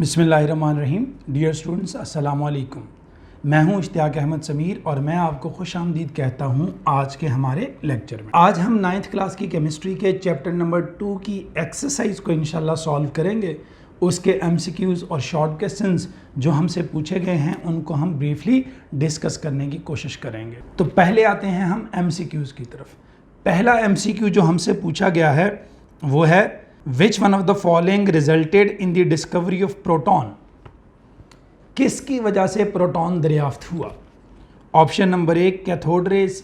बिस्मिल्लाहिर्रहमानिर्रहीम। Dear students, अस्सलाम वालेकुम। मैं हूं इश्तियाक अहमद समीर और मैं आपको खुश आमदीद कहता हूं आज के हमारे लेक्चर में। आज हम 9th क्लास की केमिस्ट्री के चैप्टर नंबर 2 की एक्सरसाइज को इंशाल्लाह सॉल्व करेंगे। उसके MCQs और शॉर्ट क्वेश्चंस जो हमसे पूछे गए हैं उनको हम ब्रीफली डिस्कस करने की कोशिश करेंगे। तो पहले आते हैं हम MCQs की तरफ। पहला MCQ जो हमसे पूछा गया है वो है Which one of the following resulted in the discovery of proton? किसकी वजह से प्रोटॉन दरियाफ्त हुआ? Option number 1 cathode rays.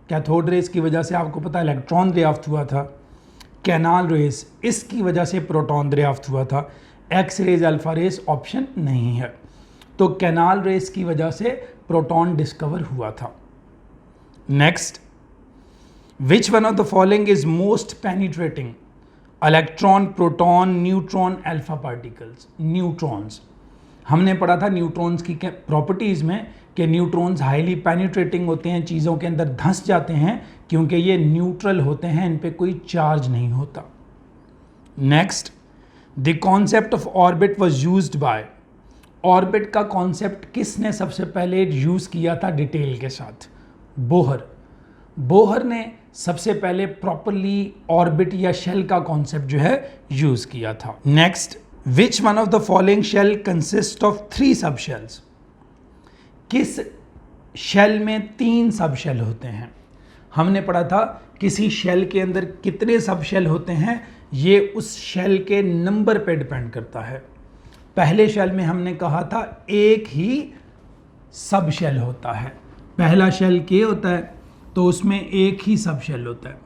Cathode rays की वजह से आपको पता है इलेक्ट्रॉन दरियाफ्त हुआ था। कैनाल रेस, इसकी वजह से प्रोटॉन दरियाफ्त हुआ था। X rays, alpha rays option नहीं है। तो कैनाल रेस की वजह से प्रोटॉन डिस्कवर हुआ था। Next, which one of the following is most penetrating? Electron, proton, neutron, alpha particles. Neutrons, हमने पढ़ा था न्यूट्रॉन्स की प्रॉपर्टीज में कि न्यूट्रॉन्स हाईली पेनिट्रेटिंग होते हैं, चीज़ों के अंदर धंस जाते हैं क्योंकि ये न्यूट्रल होते हैं, इन पे कोई चार्ज नहीं होता। Next, the concept of orbit was used by. Orbit का कॉन्सेप्ट किसने सबसे पहले यूज किया था डिटेल के साथ? बोहर। बोहर ने सबसे पहले प्रॉपरली ऑर्बिट या शेल का कॉन्सेप्ट जो है यूज किया था। Next, which one of the following shall consist of 3 सब शेल्स? किस शेल में 3 सब शेल होते हैं? हमने पढ़ा था किसी शेल के अंदर कितने सब शेल होते हैं ये उस शेल के नंबर पे डिपेंड करता है। पहले शेल में हमने कहा था एक ही सब शेल होता है। पहला शेल के होता है तो उसमें एक ही सब शेल होता है।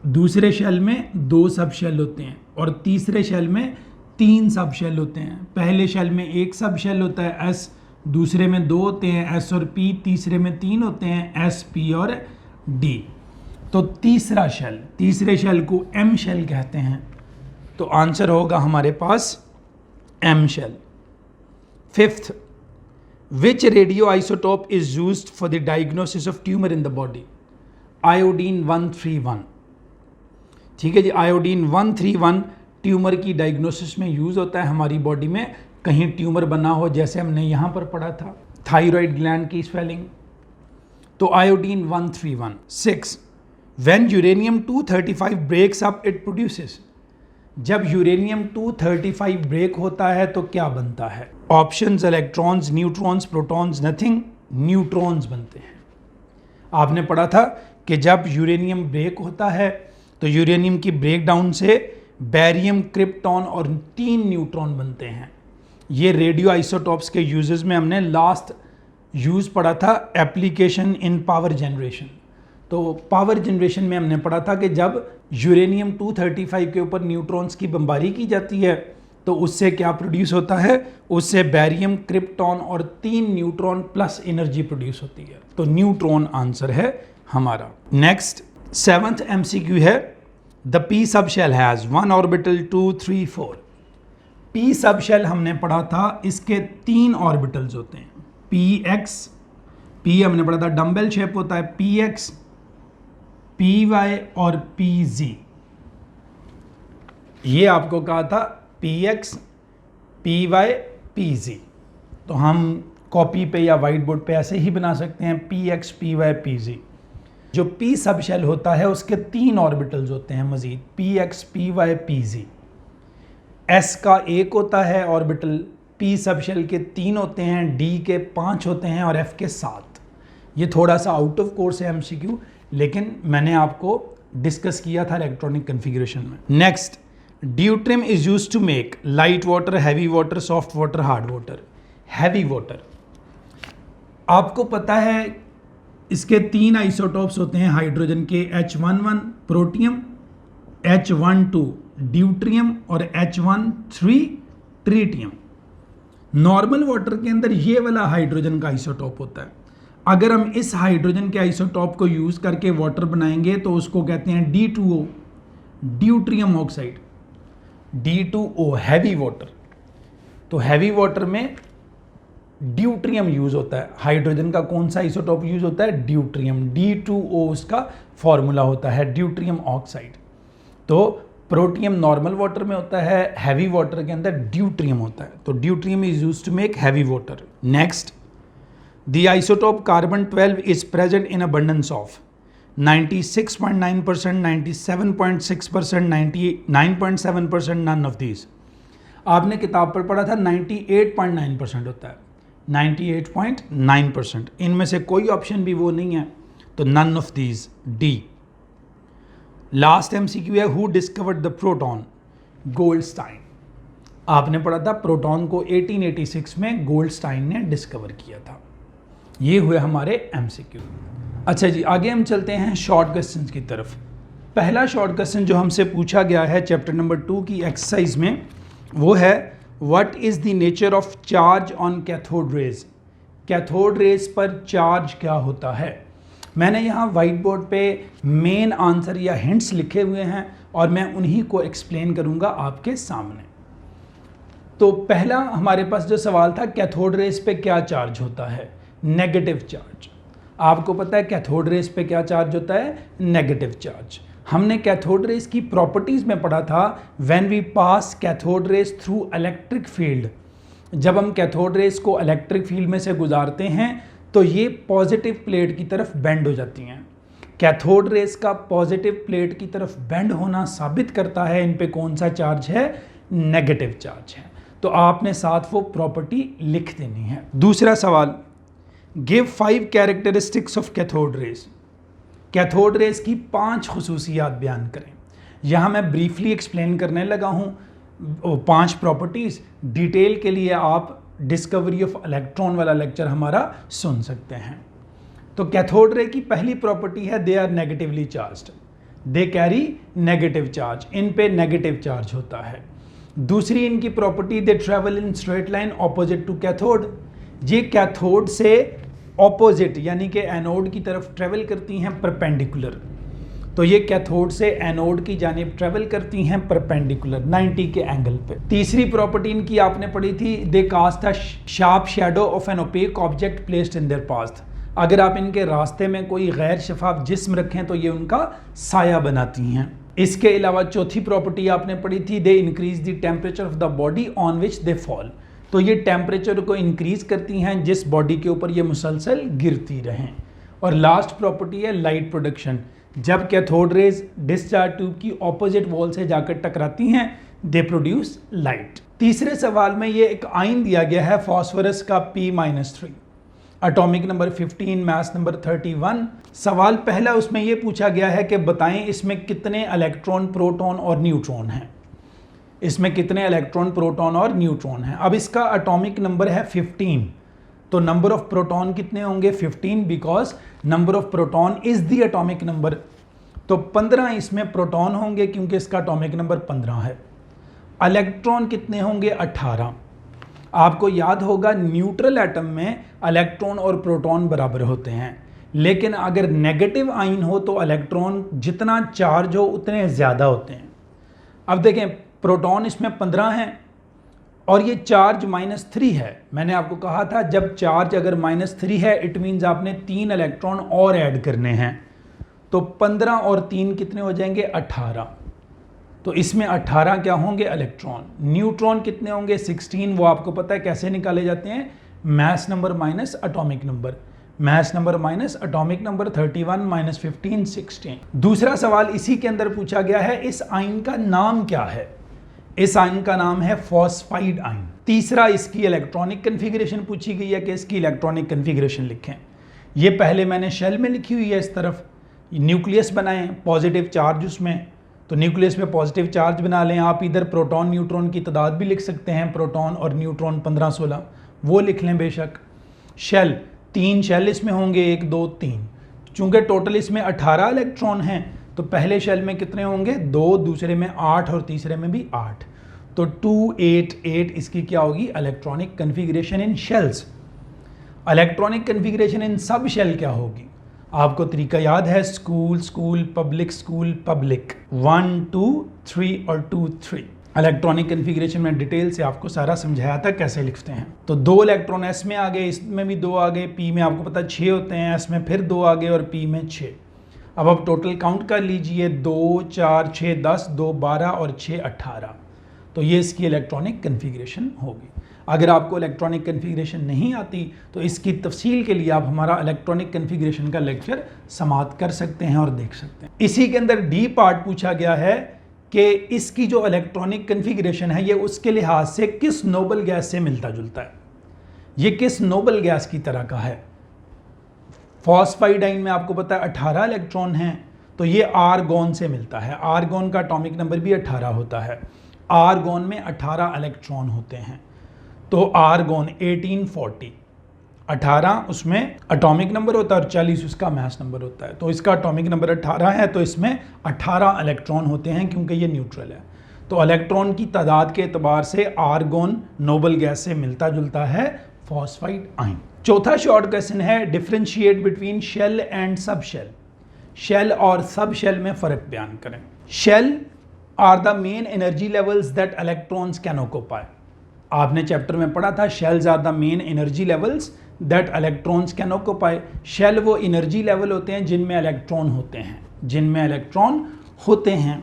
दूसरे शेल में 2 सब शेल होते हैं और तीसरे शेल में 3 सब शेल होते हैं। पहले शेल में एक सब शेल होता है S, दूसरे में 2 होते हैं S और P, तीसरे में 3 होते हैं S, P और D। तो तीसरा शेल, तीसरे शेल को M शेल कहते हैं। तो आंसर होगा हमारे पास M shell. Fifth, which radio isotope is used for the diagnosis of tumour in the body? Iodine 131। ठीक है जी, आयोडीन 131 ट्यूमर की डायग्नोसिस में यूज होता है हमारी बॉडी में। कहीं ट्यूमर बना हो जैसे हमने यहां पर पढ़ा था थायराइड ग्लैंड की स्वेलिंग, तो iodine 131। 6, when uranium 235 breaks up it produces. जब यूरेनियम 235 ब्रेक होता है तो क्या बनता है? Options electrons, neutrons, protons, nothing. Neutrons बनते हैं। आपने पढ़ा था कि जब यूरेनियम ब्रेक होता है तो यूरेनियम की ब्रेकडाउन से बैरियम, क्रिप्टॉन और 3 न्यूट्रॉन बनते हैं। ये रेडियो आइसोटॉप्स के यूजेस में हमने लास्ट यूज पढ़ा था एप्लीकेशन इन पावर जनरेशन। तो पावर जनरेशन में हमने पढ़ा था कि जब यूरेनियम 235 के ऊपर न्यूट्रॉन्स की बमबारी की जाती है तो उससे क्या प्रोड्यूस होता है? उससे बैरियम, क्रिप्टॉन और 3 न्यूट्रॉन प्लस एनर्जी प्रोड्यूस होती है। तो न्यूट्रॉन आंसर है हमारा। नेक्स्ट, 7th MCQ है the p sub shell has 1 orbital 2, 3, 4। P sub shell हमने पढ़ा था, इसके 3 ऑर्बिटल्स होते हैं। PX, P हमने पढ़ा था डम्बल शेप होता है, PX, PY और PZ। ये आपको कहा था PX, PY, PZ। तो हम कॉपी पे या वाइट बोर्ड पे ऐसे ही बना सकते हैं PX, PY, PZ। जो P सब शेल होता है उसके 3 ऑर्बिटल्स होते हैं मजीद, PX, PY, PZ। S का 1 होता है ऑर्बिटल, P सब शेल के 3 होते हैं, D के 5 होते हैं और F के 7। ये थोड़ा सा आउट ऑफ कोर्स है MCQ, लेकिन मैंने आपको डिस्कस किया था इलेक्ट्रॉनिक कन्फिग्रेशन में। Next, deuterium is used to make light water, heavy water, soft water, hard water. Heavy water, आपको पता है इसके 3 आइसोटोप्स होते हैं हाइड्रोजन के, H11 प्रोटियम, H12 ड्यूट्रियम और H13 ट्रीटियम। नॉर्मल वाटर के अंदर ये वाला हाइड्रोजन का आइसोटोप होता है। अगर हम इस हाइड्रोजन के आइसोटोप को यूज करके वाटर बनाएंगे तो उसको कहते हैं D2O, deuterium oxide. D2O heavy water. तो हैवी वाटर में ड्यूट्रियम यूज होता है। हाइड्रोजन का कौन सा आइसोटोप यूज होता है? ड्यूट्रियम। D2O उसका फॉर्मूला होता है, ड्यूट्रियम ऑक्साइड। तो प्रोटियम नॉर्मल वाटर में होता है, हैवी वाटर के अंदर ड्यूट्रियम होता है, तो deuterium is used to make heavy water. Next, the isotope carbon 12 is present in abundance of 96.9%, 97.6%, 99.7%, none of these. आपने किताब पर पढ़ा था 98.9% होता है, 98.9%, इनमें से कोई ऑप्शन भी वो नहीं है, तो none of these, D. Last MCQ है, who discovered the proton? Goldstein. आपने पढ़ा था प्रोटॉन को 1886 में गोल्डस्टाइन ने डिस्कवर किया था। ये हुए हमारे एमसीक्यू। अच्छा जी, आगे हम चलते हैं शॉर्ट क्वेश्चन की तरफ। पहला शॉर्ट क्वेश्चन जो हमसे पूछा गया है चैप्टर नंबर 2 की एक्सरसाइज में, वो है what is the nature of charge on cathode rays? Cathode rays पर चार्ज क्या होता है? मैंने यहाँ वाइट बोर्ड पे मेन आंसर या हिंट्स लिखे हुए हैं और मैं उन्हीं को एक्सप्लेन करूँगा आपके सामने। तो पहला हमारे पास जो सवाल था, कैथोड रेज पे क्या चार्ज होता है? Negative charge. आपको पता है कैथोड रेज पे क्या चार्ज होता है? Negative charge. हमने कैथोड रेज की प्रॉपर्टीज में पढ़ा था, when we pass cathode rays through electric field, जब हम कैथोड रेज को इलेक्ट्रिक फील्ड में से गुजारते हैं तो ये पॉजिटिव प्लेट की तरफ बेंड हो जाती हैं। कैथोड रेज का पॉजिटिव प्लेट की तरफ बेंड होना साबित करता है इन पे कौन सा चार्ज है? नेगेटिव चार्ज है। तो आपने साथ वो प्रॉपर्टी लिख देनी है। दूसरा सवाल, give 5 characteristics of cathode rays. Cathode rays की 5 खुसूसियात बयान करें। यहाँ मैं ब्रीफली एक्सप्लेन करने लगा हूँ 5 प्रॉपर्टीज़। डिटेल के लिए आप डिस्कवरी ऑफ इलेक्ट्रॉन वाला लेक्चर हमारा सुन सकते हैं। तो कैथोड रे की पहली प्रॉपर्टी है, they are negatively charged, they carry negative charge, इन पे नेगेटिव चार्ज होता है। दूसरी इनकी property, they travel in straight line opposite to cathode, ये कैथोड से ऑपोजिट यानी कि एनोड की तरफ ट्रेवल करती हैं परपेंडिकुलर, तो ये कैथोड से एनोड की जानिब ट्रेवल करती हैं परपेंडिकुलर 90 के एंगल पे। तीसरी प्रॉपर्टी इनकी आपने पढ़ी थी, they cast a sharp shadow of an opaque object placed in their path. अगर आप इनके रास्ते में कोई गैर शफाफ जिस्म रखें तो ये उनका साया बनाती हैं। इसके अलावा चौथी प्रॉपर्टी आपने पढ़ी थी, they increase the temperature of the body on which they fall, तो ये टेम्परेचर को इंक्रीज करती हैं जिस बॉडी के ऊपर ये मुसलसल गिरती रहें। और लास्ट प्रॉपर्टी है लाइट प्रोडक्शन, जब कैथोड रेज डिस्चार्ज ट्यूब की ऑपोजिट वॉल से जाकर टकराती हैं, दे प्रोड्यूस लाइट। तीसरे सवाल में ये एक आयन दिया गया है फास्फोरस का P-3, atomic number 15, mass number 31। सवाल पहला उसमें ये पूछा गया है कि बताएं इसमें कितने इलेक्ट्रॉन, प्रोटॉन और न्यूट्रॉन हैं। इसमें कितने इलेक्ट्रॉन, प्रोटॉन और न्यूट्रॉन हैं। अब इसका एटॉमिक नंबर है 15, तो नंबर ऑफ प्रोटॉन कितने होंगे? 15, because number of proton is the atomic number, तो 15 इसमें प्रोटॉन होंगे क्योंकि इसका एटॉमिक नंबर 15 है। इलेक्ट्रॉन कितने होंगे? 18। आपको याद होगा न्यूट्रल एटम में इलेक्ट्रॉन और प्रोटॉन बराबर होते हैं, लेकिन अगर नेगेटिव आयन हो तो इलेक्ट्रॉन जितना चार्ज हो उतने ज़्यादा होते हैं। अब देखें, प्रोटॉन इसमें 15 हैं और ये चार्ज -3 है। मैंने आपको कहा था जब चार्ज अगर -3 है इट मीन्स आपने 3 इलेक्ट्रॉन और ऐड करने हैं, तो 15 और 3 कितने हो जाएंगे? 18। तो इसमें 18 क्या होंगे? इलेक्ट्रॉन। न्यूट्रॉन कितने होंगे? 16। वो आपको पता है कैसे निकाले जाते हैं? Mass number minus atomic number, mass number minus atomic number 31 minus 15 16। दूसरा सवाल इसी के अंदर पूछा गया है, इस आयन का नाम क्या है? इस आयन का नाम है फॉस्फाइड आयन। तीसरा, इसकी इलेक्ट्रॉनिक कन्फिग्रेशन पूछी गई है कि इसकी इलेक्ट्रॉनिक कन्फिग्रेशन लिखें। ये पहले मैंने शेल में लिखी हुई है, इस तरफ न्यूक्लियस बनाएं, पॉजिटिव चार्ज उसमें, तो न्यूक्लियस में पॉजिटिव चार्ज बना लें। आप इधर प्रोटॉन न्यूट्रॉन की तादाद भी लिख सकते हैं, प्रोटॉन और न्यूट्रॉन 15-16, वो लिख लें बेशक। शेल 3 शेल इसमें होंगे, 1 2 3। चूंकि टोटल इसमें 18 इलेक्ट्रॉन हैं तो पहले शेल में कितने होंगे? 2, दूसरे में 8 और तीसरे में भी 8, तो 2 8 8 इसकी क्या होगी? इलेक्ट्रॉनिक कन्फिग्रेशन इन शेल्स। इलेक्ट्रॉनिक कन्फिग्रेशन इन सब शेल क्या होगी? आपको तरीका याद है, school school public school public, 1 2 3 और 2 3। इलेक्ट्रॉनिक कन्फिग्रेशन में डिटेल से आपको सारा समझाया था कैसे लिखते हैं। तो 2 इलेक्ट्रॉन एस में आ गए, इसमें भी 2 आ गए, पी में आपको पता 6 होते हैं, एस में फिर 2 आ गए और पी में 6। अब आप टोटल काउंट कर लीजिए, 2 4 6 10, 2 12 और 6 18। तो ये इसकी इलेक्ट्रॉनिक कन्फिग्रेशन होगी। अगर आपको इलेक्ट्रॉनिक कन्फिग्रेशन नहीं आती तो इसकी तफसील के लिए आप हमारा इलेक्ट्रॉनिक कन्फिग्रेशन का लेक्चर समाप्त कर सकते हैं और देख सकते हैं। इसी के अंदर डी पार्ट पूछा गया है कि इसकी जो इलेक्ट्रॉनिक कन्फिग्रेशन है ये उसके लिहाज से किस नोबल गैस से मिलता जुलता है, ये किस नोबल गैस की तरह का है। फॉस्फाइडाइन में आपको पता है 18 इलेक्ट्रॉन हैं, तो ये आर्गोन से मिलता है। आर्गोन का एटॉमिक नंबर भी 18 होता है। आर्गोन में 18 इलेक्ट्रॉन होते हैं, तो आर्गोन 1840, 18 उसमें एटॉमिक नंबर होता है और 40 उसका मास नंबर होता है। तो इसका एटॉमिक नंबर 18 है, तो इसमें 18 इलेक्ट्रॉन होते हैं क्योंकि ये न्यूट्रल है। तो इलेक्ट्रॉन की तादाद के एतबार से आर्गोन नोबल गैस से मिलता जुलता है फॉस्फाइड आयन। चौथा शॉर्ट क्वेश्चन है, differentiate between shell and sub shell. Shell और सब शेल में फ़र्क बयान करें। Shell are the main energy levels that electrons can occupy. आपने चैप्टर में पढ़ा था shells are the main energy levels that electrons can occupy. Shell वो एनर्जी लेवल होते हैं जिनमें इलेक्ट्रॉन होते हैं, जिनमें इलेक्ट्रॉन होते हैं।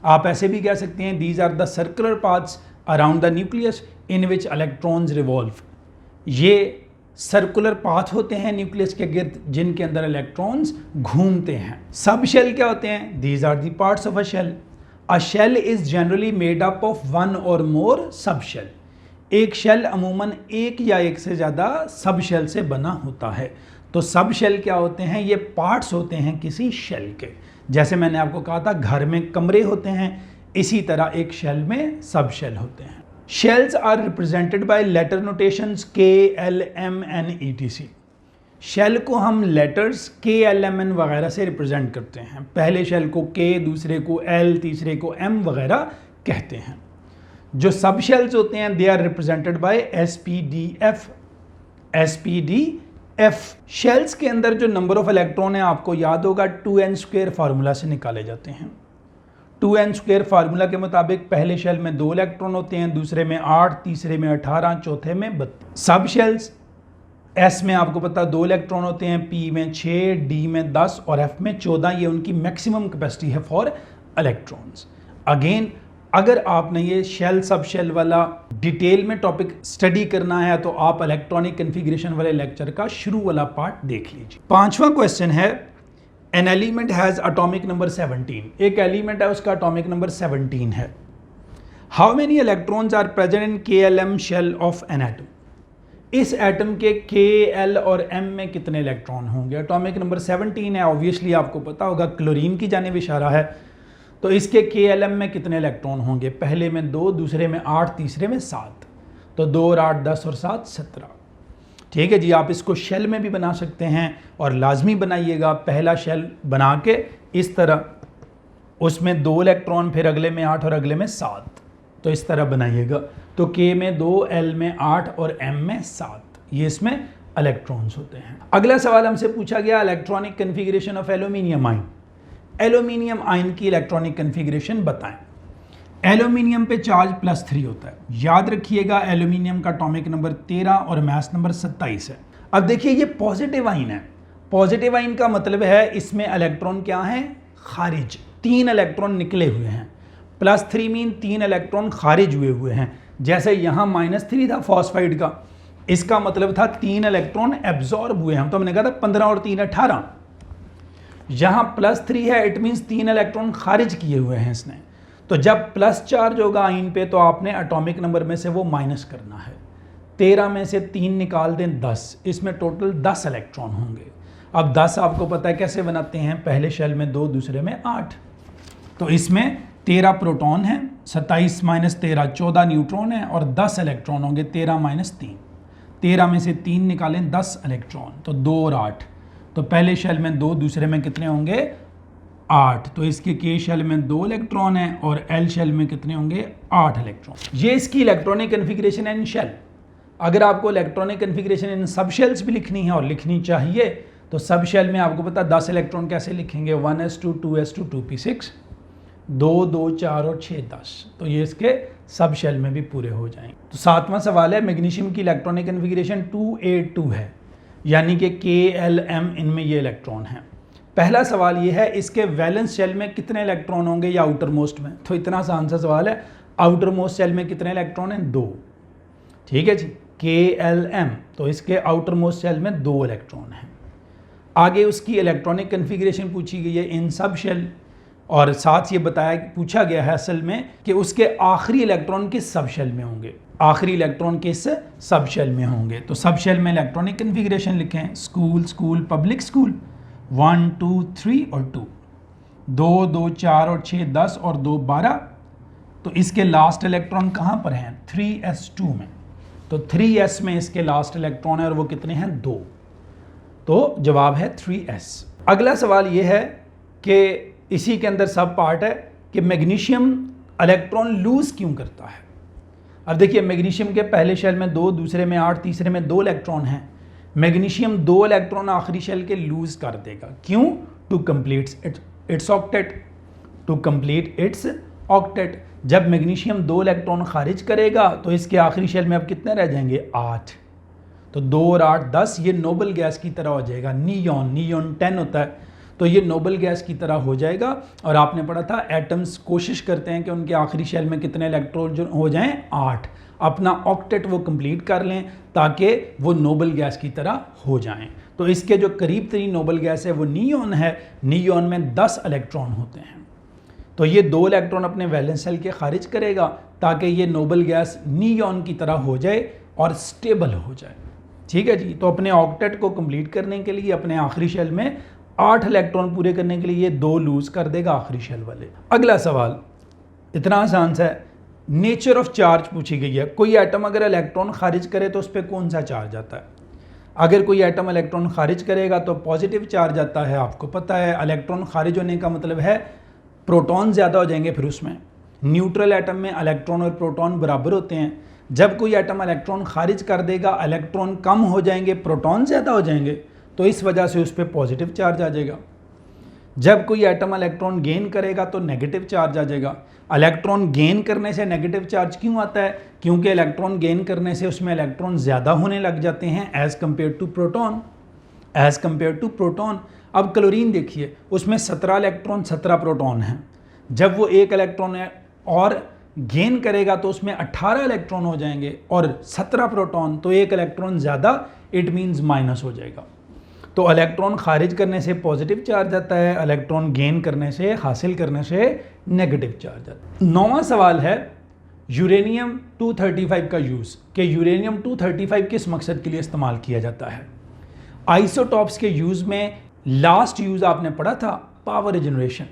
आप ऐसे भी कह सकते हैं, these are the circular paths around the nucleus in which electrons revolve. ये सर्कुलर पाथ होते हैं न्यूक्लियस के गिर्द जिनके अंदर इलेक्ट्रॉन्स घूमते हैं। सब शेल क्या होते हैं? These are the parts of a shell. A shell is generally made up of one or more सब शेल। एक शेल अमूमन एक या एक से ज़्यादा सब शेल से बना होता है। तो सब शेल क्या होते हैं? ये पार्ट्स होते हैं किसी शेल के। जैसे मैंने आपको कहा था घर में कमरे होते हैं, इसी तरह एक शेल में सब शेल होते हैं। Shells are represented by letter notations K, L, M, N, etc. Shell को हम letters K, L, M, N वगैरह से रिप्रेजेंट करते हैं। पहले शेल को K, दूसरे को L, तीसरे को M वगैरह कहते हैं। जो सब शेल्स होते हैं they are represented by SPDF। Shells के अंदर जो नंबर ऑफ इलेक्ट्रॉन है आपको याद होगा 2n² फार्मूला से निकाले जाते हैं। 2n² फार्मूला के मुताबिक पहले शेल में 2 इलेक्ट्रॉन होते हैं, दूसरे में 8, तीसरे में 18, चौथे में 32। सब शेल्स S में आपको पता 2 इलेक्ट्रॉन होते हैं, P में 6, D में 10 और F में 14। ये उनकी मैक्सिमम कैपेसिटी है फॉर इलेक्ट्रॉन्स। अगेन अगर आपने ये शेल सब शेल वाला डिटेल में टॉपिक स्टडी करना है तो आप इलेक्ट्रॉनिक कन्फिग्रेशन वाले लेक्चर का शुरू वाला पार्ट देख लीजिए। पांचवा क्वेश्चन है, an element has atomic number 17। एक एलिमेंट है उसका एटॉमिक नंबर 17 है। How many electrons are present in KLM shell of an atom. इस एटम के KL और M में कितने इलेक्ट्रॉन होंगे? एटॉमिक नंबर 17 है, ऑब्वियसली आपको पता होगा क्लोरीन की जानिब इशारा है। तो इसके KLM में कितने इलेक्ट्रॉन होंगे? पहले में 2, दूसरे में 8, तीसरे में 7। तो 2 और 8 10 और 7 17। ठीक है जी। आप इसको शेल में भी बना सकते हैं और लाजमी बनाइएगा। पहला शेल बना के इस तरह, उसमें 2 इलेक्ट्रॉन, फिर अगले में 8 और अगले में 7। तो इस तरह बनाइएगा। तो K में 2, L में 8 और M में 7। ये इसमें इलेक्ट्रॉन्स होते हैं। अगला सवाल हमसे पूछा गया, electronic configuration of aluminium ion. Aluminium ion की इलेक्ट्रॉनिक कन्फिग्रेशन बताएं। एल्यूमिनियम पे चार्ज +3 होता है। याद रखिएगा एल्यूमिनियम का एटॉमिक नंबर 13 और मास नंबर 27 है। अब देखिए ये पॉजिटिव आयन है। पॉजिटिव आयन का मतलब है इसमें इलेक्ट्रॉन क्या हैं? खारिज। 3 इलेक्ट्रॉन निकले हुए हैं। +3 मीन 3 इलेक्ट्रॉन खारिज हुए हैं। जैसे यहाँ -3 था फॉस्फाइड का, इसका मतलब था 3 इलेक्ट्रॉन एब्जॉर्ब हुए हैं। तो हमने कहा था 15 और 3 18। यहाँ +3 है, इट मीन्स 3 इलेक्ट्रॉन खारिज किए हुए हैं इसने। तो जब प्लस चार्ज होगा आयन पे तो आपने एटॉमिक नंबर में से वो माइनस करना है। 13 में से 3 निकाल दें 10, इसमें टोटल 10 इलेक्ट्रॉन होंगे। अब 10 आपको पता है कैसे बनाते हैं, पहले शेल में 2, दूसरे में 8। तो इसमें 13 प्रोटॉन है, 27 - 13 14 न्यूट्रॉन है और 10 इलेक्ट्रॉन होंगे। 13 - 3, 13 में से 3 निकालें 10 इलेक्ट्रॉन, तो 2 और 8। तो पहले शेल में 2, दूसरे में कितने होंगे? 8। तो इसके K शेल में 2 इलेक्ट्रॉन है और L शेल में कितने होंगे? 8 इलेक्ट्रॉन। ये इसकी इलेक्ट्रॉनिक कन्फिग्रेशन है इन शेल। अगर आपको इलेक्ट्रॉनिक कन्फिग्रेशन इन सब शेल्स भी लिखनी है और लिखनी चाहिए तो सब शेल में आपको पता 10 इलेक्ट्रॉन कैसे लिखेंगे? 1s2 2s2 2p6, 2 2 4 और 6 10। तो ये इसके सब शेल में भी पूरे हो जाएंगे। तो 7वां सवाल है, मैग्नीशियम की इलेक्ट्रॉनिक कन्फिग्रेशन 2a2 है, यानी कि K L M इनमें ये इलेक्ट्रॉन हैं। पहला सवाल ये है, इसके वैलेंस शेल में कितने इलेक्ट्रॉन होंगे या आउटर मोस्ट में? तो इतना आसान सा सवाल है, आउटर मोस्ट शेल में कितने इलेक्ट्रॉन हैं? 2। ठीक है जी, KLM, तो इसके आउटर मोस्ट शेल में 2 इलेक्ट्रॉन हैं। आगे उसकी इलेक्ट्रॉनिक कन्फिग्रेशन पूछी गई है इन सब शेल, और साथ ये पूछा गया है असल में कि उसके आखिरी इलेक्ट्रॉन किस सब शेल में होंगे, आखिरी इलेक्ट्रॉन किस सब शेल में होंगे। तो सब शेल में इलेक्ट्रॉनिक कन्फिग्रेशन लिखें, स्कूल, पब्लिक स्कूल, 1 2 3 और 2, 2 2 4 और 6 10 और 2 12। तो इसके लास्ट इलेक्ट्रॉन कहाँ पर हैं? 3s2 में। तो 3s में इसके लास्ट इलेक्ट्रॉन है और वो कितने हैं? 2। तो जवाब है 3s। अगला सवाल ये है कि इसी के अंदर सब पार्ट है कि मैग्नीशियम इलेक्ट्रॉन लूज क्यों करता है। अब देखिए, मैग्नीशियम के पहले शेल में 2, दूसरे में 8, तीसरे में 2 इलेक्ट्रॉन हैं। मैग्नीशियम 2 इलेक्ट्रॉन आखिरी शेल के लूज कर देगा। क्यों? To complete its octet, to complete its octet. जब मैग्नीशियम 2 इलेक्ट्रॉन खारिज करेगा तो इसके आखिरी शेल में अब कितने रह जाएंगे? 8। तो 2 और 8 10, ये नोबल गैस की तरह हो जाएगा। नियॉन 10 होता है, तो ये नोबल गैस की तरह हो जाएगा। और आपने पढ़ा था एटम्स कोशिश करते हैं कि उनके आखिरी शेल में कितने इलेक्ट्रॉन हो जाएं? 8। अपना ऑक्टेट वो कंप्लीट कर लें ताकि वो नोबल गैस की तरह हो जाएं। तो इसके जो करीब तरीन नोबल गैस है वो नियॉन है। नियॉन में 10 इलेक्ट्रॉन होते हैं। तो ये 2 इलेक्ट्रॉन अपने वैलेंस शेल के खारिज करेगा ताकि ये नोबल गैस नियॉन की तरह हो जाए और स्टेबल हो जाए। ठीक है जी। तो अपने ऑक्टेट को कंप्लीट करने के लिए अपने आखिरी शेल में 8 इलेक्ट्रॉन पूरे करने के लिए ये 2 लूज कर देगा आखिरी शेल वाले। अगला सवाल इतना आसान सा है, नेचर ऑफ चार्ज पूछी गई है। कोई एटम अगर इलेक्ट्रॉन खारिज करे तो उस पर कौन सा चार्ज आता है? अगर कोई एटम इलेक्ट्रॉन खारिज करेगा तो पॉजिटिव चार्ज आता है। आपको पता है इलेक्ट्रॉन खारिज होने का मतलब है प्रोटॉन ज़्यादा हो जाएंगे। फिर उसमें न्यूट्रल एटम में इलेक्ट्रॉन और प्रोटॉन बराबर होते हैं। जब कोई एटम इलेक्ट्रॉन खारिज कर देगा, इलेक्ट्रॉन कम हो जाएंगे, प्रोटॉन ज़्यादा हो जाएंगे, तो इस वजह से उस पर पॉजिटिव चार्ज आ जाएगा। जब कोई एटम इलेक्ट्रॉन गेन करेगा तो नेगेटिव चार्ज आ जाएगा। इलेक्ट्रॉन गेन करने से नेगेटिव चार्ज क्यों आता है? क्योंकि इलेक्ट्रॉन गेन करने से उसमें इलेक्ट्रॉन ज़्यादा होने लग जाते हैं एज़ कम्पेयर टू प्रोटॉन। अब क्लोरीन देखिए, उसमें 17 इलेक्ट्रॉन 17 प्रोटॉन हैं। जब वो एक इलेक्ट्रॉन और गेन करेगा तो उसमें 18 इलेक्ट्रॉन हो जाएंगे और 17 प्रोटॉन, तो एक इलेक्ट्रॉन ज़्यादा, इट मीन्स माइनस हो जाएगा। तो इलेक्ट्रॉन खारिज करने से पॉजिटिव चार्ज आता है, इलेक्ट्रॉन गेन करने से, हासिल करने से नेगेटिव चार्ज आता है। 9वां सवाल है यूरेनियम 235 का यूज़, कि यूरेनियम 235 किस मकसद के लिए इस्तेमाल किया जाता है। आइसोटॉप्स के यूज़ में लास्ट यूज़ आपने पढ़ा था पावर जनरेशन,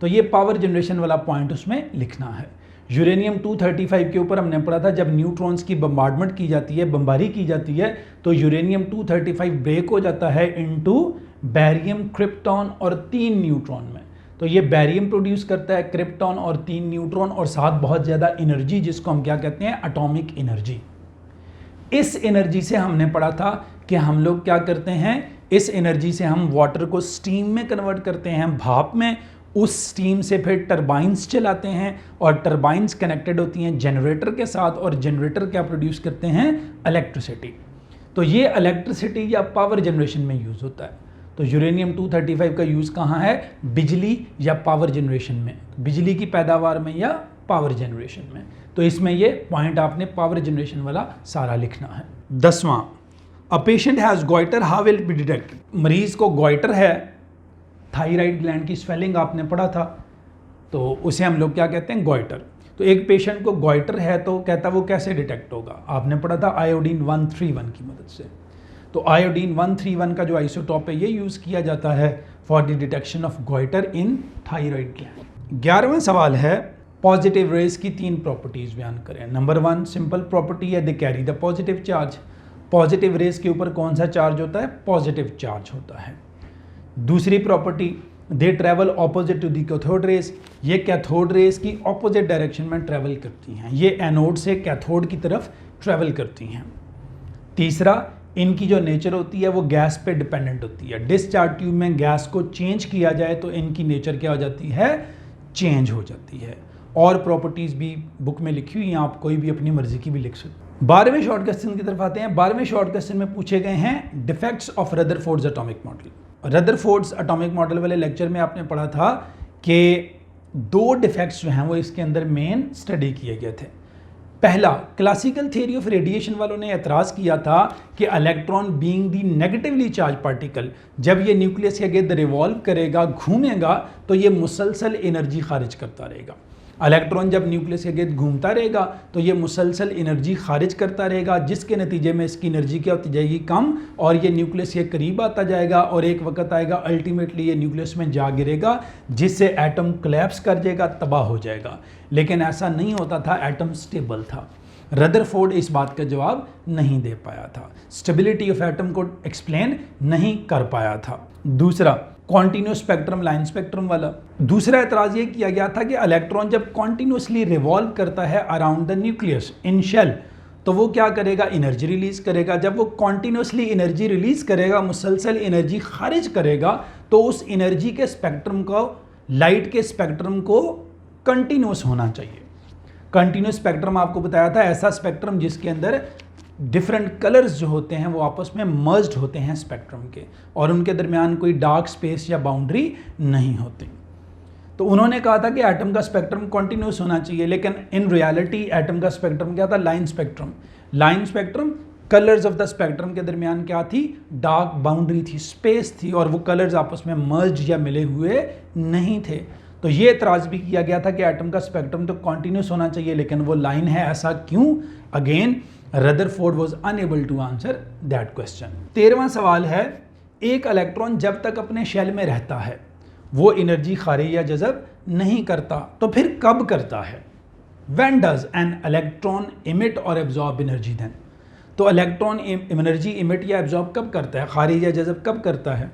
तो ये पावर जनरेशन वाला पॉइंट उसमें लिखना है। यूरेनियम 235 के ऊपर हमने पढ़ा था जब न्यूट्रॉन्स की बम्बार्डमेंट की जाती है, बमबारी की जाती है, तो यूरेनियम 235 ब्रेक हो जाता है इनटू बैरियम, क्रिप्टॉन और 3 न्यूट्रॉन में। तो ये बैरियम प्रोड्यूस करता है, क्रिप्टॉन और 3 न्यूट्रॉन, और साथ बहुत ज़्यादा एनर्जी, जिसको हम क्या कहते हैं? Atomic energy. इस एनर्जी से हमने पढ़ा था कि हम लोग क्या करते हैं, इस एनर्जी से हम वाटर को स्टीम में कन्वर्ट करते हैं, भाप में। उस स्टीम से फिर टरबाइंस चलाते हैं और टरबाइंस कनेक्टेड होती हैं जनरेटर के साथ, और जनरेटर क्या प्रोड्यूस करते हैं? इलेक्ट्रिसिटी। तो ये इलेक्ट्रिसिटी या पावर जनरेशन में यूज़ होता है। तो यूरेनियम 235 का यूज़ कहाँ है? बिजली या पावर जनरेशन में, बिजली की पैदावार में या पावर जनरेशन में। तो इसमें ये पॉइंट आपने पावर जनरेशन वाला सारा लिखना है। 10वां, a patient has goitre, how will be detected. मरीज़ को गॉइटर है, थायराइड ग्लैंड की स्वेलिंग आपने पढ़ा था, तो उसे हम लोग क्या कहते हैं? गॉइटर। तो एक पेशेंट को गॉइटर है तो कहता वो कैसे डिटेक्ट होगा? आपने पढ़ा था आयोडीन 131 की मदद से। तो आयोडीन 131 का जो आइसोटॉप है ये यूज़ किया जाता है for the detection of goitre in thyroid gland. 11वां सवाल है पॉजिटिव रेज की 3 प्रॉपर्टीज़ बयान करें। नंबर 1 सिंपल प्रॉपर्टी है, they carry the positive charge. Positive raise के ऊपर कौन सा चार्ज होता है? पॉजिटिव चार्ज होता है। दूसरी property, they travel opposite to the cathode rays. ये कैथोड रेज की ऑपोजिट डायरेक्शन में ट्रैवल करती हैं, ये एनोड से कैथोड की तरफ ट्रैवल करती हैं। तीसरा, इनकी जो नेचर होती है वो गैस पे डिपेंडेंट होती है। डिस्चार्ज ट्यूब में गैस को चेंज किया जाए तो इनकी नेचर क्या हो जाती है? चेंज हो जाती है। और प्रॉपर्टीज़ भी बुक में लिखी हुई हैं, आप कोई भी अपनी मर्जी की भी लिख सकते। 12वें शॉर्ट क्वेश्चन की तरफ आते हैं। 12वें शॉर्ट क्वेश्चन में पूछे गए हैं defects of Rutherford's atomic model. Rutherford's atomic model वाले लेक्चर में आपने पढ़ा था कि 2 डिफेक्ट्स जो हैं वो इसके अंदर मेन स्टडी किए गए थे। पहला, क्लासिकल थ्योरी ऑफ रेडिएशन वालों ने एतराज़ किया था कि इलेक्ट्रॉन बीइंग दी नेगेटिवली चार्ज पार्टिकल, जब ये न्यूक्लियस के गिर्द रिवॉल्व करेगा, घूमेगा, तो ये मुसलसल एनर्जी खारिज करता रहेगा। इलेक्ट्रॉन जब न्यूक्लियस के गिर्द घूमता रहेगा तो ये मुसलसल एनर्जी खारिज करता रहेगा, जिसके नतीजे में इसकी एनर्जी क्या होती जाएगी, कम, और ये न्यूक्लियस के करीब आता जाएगा और एक वक्त आएगा अल्टीमेटली ये न्यूक्लियस में जा गिरेगा, जिससे एटम कोलैप्स कर जाएगा, तबाह हो जाएगा। लेकिन ऐसा नहीं होता था, एटम स्टेबल था। रदरफोर्ड इस बात का जवाब नहीं दे पाया था, स्टेबिलिटी ऑफ एटम को एक्सप्लेन नहीं कर पाया था। दूसरा, कॉन्टिन्यूस स्पेक्ट्रम लाइन स्पेक्ट्रम वाला। दूसरा एतराज़ ये किया गया था कि इलेक्ट्रॉन जब कॉन्टिन्यूसली रिवॉल्व करता है around the nucleus in shell, तो वो क्या करेगा, एनर्जी रिलीज करेगा। जब वो कॉन्टिन्यूसली एनर्जी रिलीज करेगा, मुसलसल एनर्जी खारिज करेगा, तो उस एनर्जी के स्पेक्ट्रम को, लाइट के स्पेक्ट्रम को कंटिन्यूस होना चाहिए। कंटिन्यूस स्पेक्ट्रम आपको बताया था, ऐसा स्पेक्ट्रम जिसके अंदर डिफरेंट कलर्स जो होते हैं वो आपस में मर्ज्ड होते हैं स्पेक्ट्रम के, और उनके दरमियान कोई डार्क स्पेस या बाउंड्री नहीं होती। तो उन्होंने कहा था कि एटम का स्पेक्ट्रम कॉन्टिन्यूस होना चाहिए, लेकिन इन रियलिटी एटम का स्पेक्ट्रम क्या था, line spectrum. Line spectrum, colours of the spectrum के दरमियान क्या थी, डार्क बाउंड्री थी, स्पेस थी, और वो कलर्स आपस में मर्ज या मिले हुए नहीं थे। तो ये एतराज़ भी किया गया था कि एटम का स्पेक्ट्रम तो कॉन्टिन्यूस होना चाहिए, लेकिन वो लाइन है, ऐसा क्यों? Again Rutherford was unable to answer that question. 13वां सवाल है, एक इलेक्ट्रॉन जब तक अपने शेल में रहता है वो एनर्जी खारिज या जज़ब नहीं करता, तो फिर कब करता है? When does an electron emit और एब्जॉर्ब एनर्जी देन? तो इलेक्ट्रॉन एनर्जी इमिट या एब्जॉर्ब कब करता है, खारिज या जज़ब कब करता है?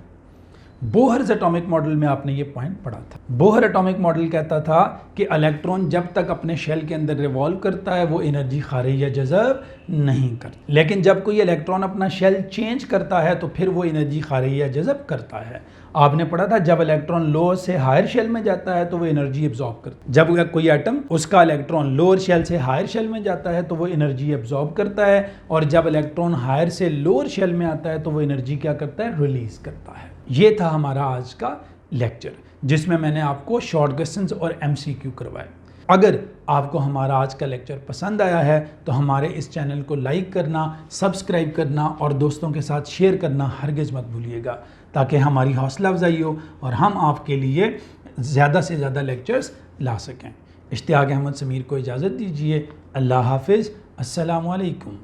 बोहर्स एटॉमिक मॉडल में आपने ये पॉइंट पढ़ा था। बोहर एटॉमिक मॉडल कहता था कि इलेक्ट्रॉन जब तक अपने शेल के अंदर रिवॉल्व करता है वो एनर्जी खारिज या जज़ब नहीं करता, लेकिन जब कोई इलेक्ट्रॉन अपना शेल चेंज करता है तो फिर वो एनर्जी खारिज या जज़ब करता है। आपने पढ़ा था जब इलेक्ट्रॉन लोअर से हायर शेल में जाता है तो वो एनर्जी एब्जॉर्ब करता है। जब कोई एटम उसका इलेक्ट्रॉन लोअर शेल से हायर शेल में जाता है तो वो एनर्जी एब्जॉर्ब करता है, और जब इलेक्ट्रॉन हायर से लोअर शेल में आता है तो वो एनर्जी क्या करता है, रिलीज करता है। ये था हमारा आज का लेक्चर, जिसमें मैंने आपको शॉर्ट क्वेश्चंस और MCQ करवाए। अगर आपको हमारा आज का लेक्चर पसंद आया है तो हमारे इस चैनल को लाइक करना, सब्सक्राइब करना और दोस्तों के साथ शेयर करना हरगिज़ मत भूलिएगा, ताकि हमारी हौसला अफजाई हो और हम आपके लिए ज़्यादा से ज़्यादा लेक्चर्स ला सकें। इश्तियाक अहमद समीर को इजाज़त दीजिए। अल्लाह हाफिज़। अस्सलामु अलैकुम।